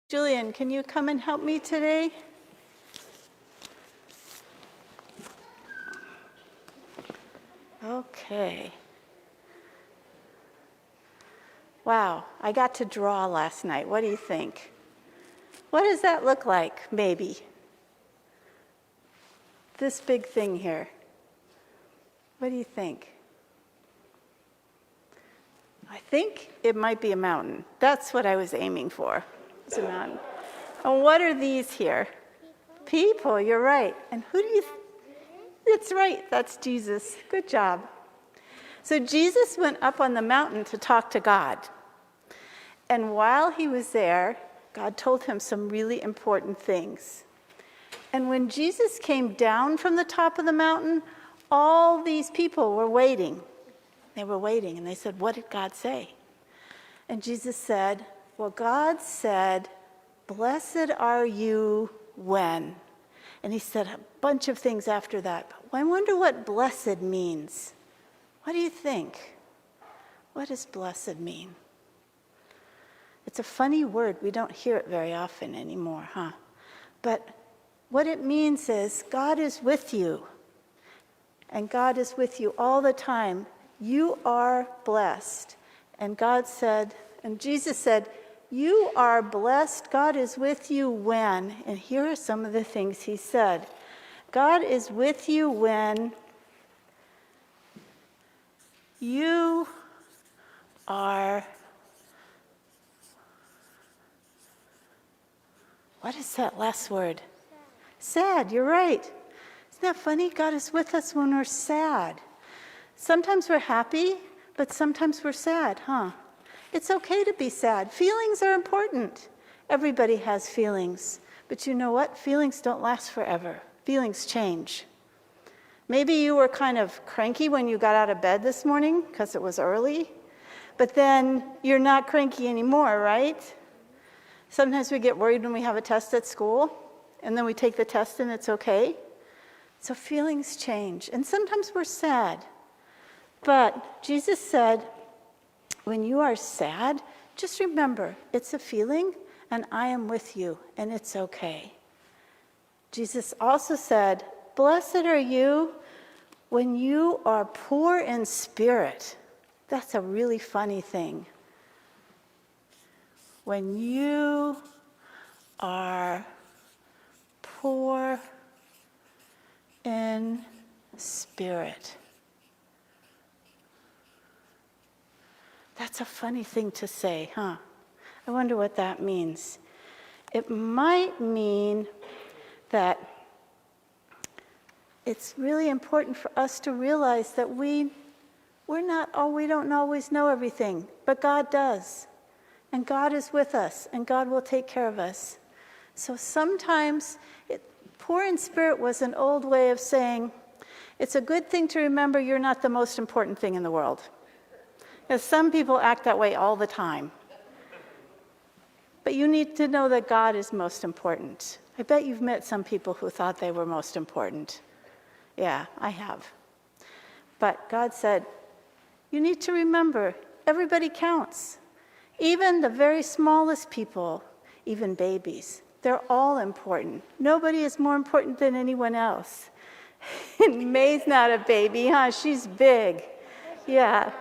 Julian, can you come and help me today? Okay. Wow, I got to draw last night. What do you think? What does that look like, maybe? This big thing here. What do you think? I think it might be a mountain. That's what I was aiming for. It's a mountain. And what are these here? People, you're right. And who do you It's right, that's Jesus. Good job. So Jesus went up on the mountain to talk to God. And while he was there, God told him some really important things. And when Jesus came down from the top of the mountain, all these people were waiting. They were waiting, and they said, "What did God say?" And Jesus said, "Well, God said, 'Blessed are you when.'" And he said a bunch of things after that. But I wonder what blessed means. What do you think? What does blessed mean? It's a funny word. We don't hear it very often anymore, huh? But what it means is God is with you. And God is with you all the time. You are blessed. And God said, and Jesus said, "You are blessed. God is with you when," and here are some of the things he said. God is with you when you are, what is that last word? Sad, you're right. Isn't that funny? God is with us when we're sad. Sometimes we're happy, but sometimes we're sad, huh? It's okay to be sad. Feelings are important. Everybody has feelings. But you know what? Feelings don't last forever. Feelings change. Maybe you were kind of cranky when you got out of bed this morning because it was early. But then you're not cranky anymore, right? Sometimes we get worried when we have a test at school. And then we take the test and it's okay. So feelings change. And sometimes we're sad. But Jesus said, when you are sad, just remember, it's a feeling, and I am with you, and it's okay. Jesus also said, "Blessed are you when you are poor in spirit." That's a really funny thing. When you are poor in spirit. That's a funny thing to say, huh? I wonder what that means. It might mean that it's really important for us to realize that we don't always know everything, but God does. And God is with us, and God will take care of us. So sometimes, poor in spirit was an old way of saying, it's a good thing to remember you're not the most important thing in the world. Because some people act that way all the time. But you need to know that God is most important. I bet you've met some people who thought they were most important. Yeah, I have. But God said, you need to remember, everybody counts. Even the very smallest people, even babies, they're all important. Nobody is more important than anyone else. May's not a baby, huh? She's big. Yeah.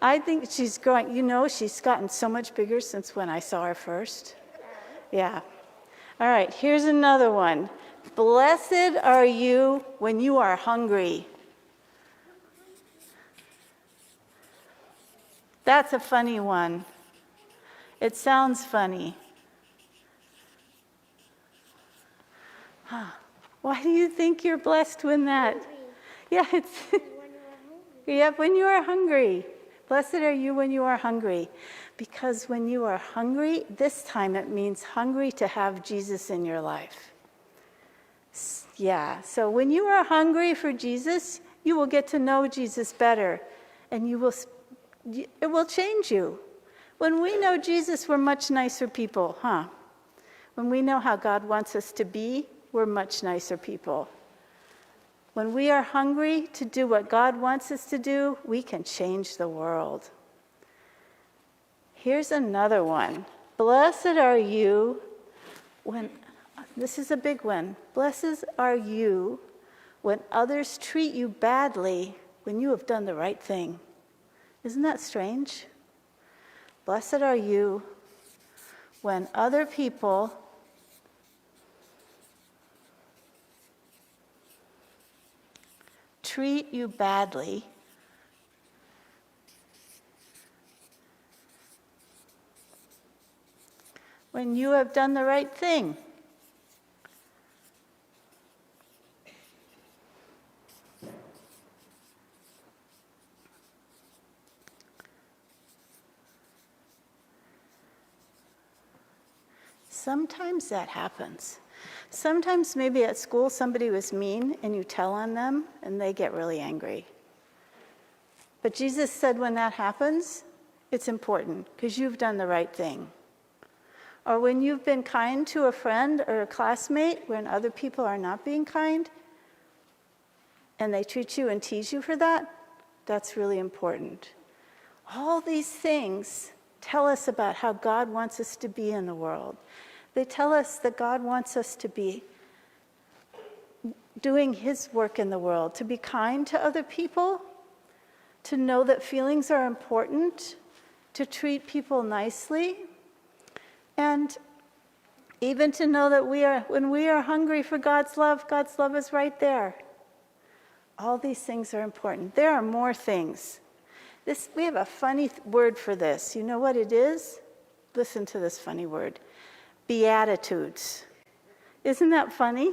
I think she's growing. You know, she's gotten so much bigger since when I saw her first. Yeah. All right, here's another one. Blessed are you when you are hungry. That's a funny one. It sounds funny. Huh. Why do you think you're blessed when that? Yeah, it's yep, when you are hungry. Blessed are you when you are hungry. Because when you are hungry, this time it means hungry to have Jesus in your life. Yeah, so when you are hungry for Jesus, you will get to know Jesus better. And it will change you. When we know Jesus, we're much nicer people, huh? When we know how God wants us to be, we're much nicer people. When we are hungry to do what God wants us to do, we can change the world. Here's another one. Blessed are you when, this is a big one, blessed are you when others treat you badly when you have done the right thing. Isn't that strange? Blessed are you when other people treat you badly when you have done the right thing. Sometimes that happens. Sometimes maybe at school somebody was mean and you tell on them and they get really angry. But Jesus said when that happens, it's important because you've done the right thing. Or when you've been kind to a friend or a classmate when other people are not being kind and they treat you and tease you for that, that's really important. All these things tell us about how God wants us to be in the world. They tell us that God wants us to be doing his work in the world, to be kind to other people, to know that feelings are important, to treat people nicely, and even to know that when we are hungry for God's love is right there. All these things are important. There are more things. We have a funny word for this. You know what it is? Listen to this funny word. Beatitudes. Isn't that funny?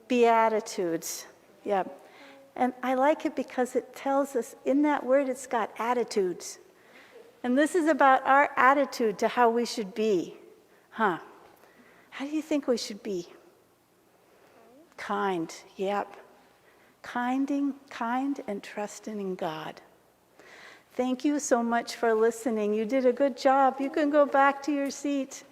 Beatitudes. Yeah. And I like it because it tells us in that word it's got attitudes. And this is about our attitude to how we should be. How do you think we should be? Kind. Yep. Kind and trusting in God. Thank you so much for listening. You did a good job. You can go back to your seat.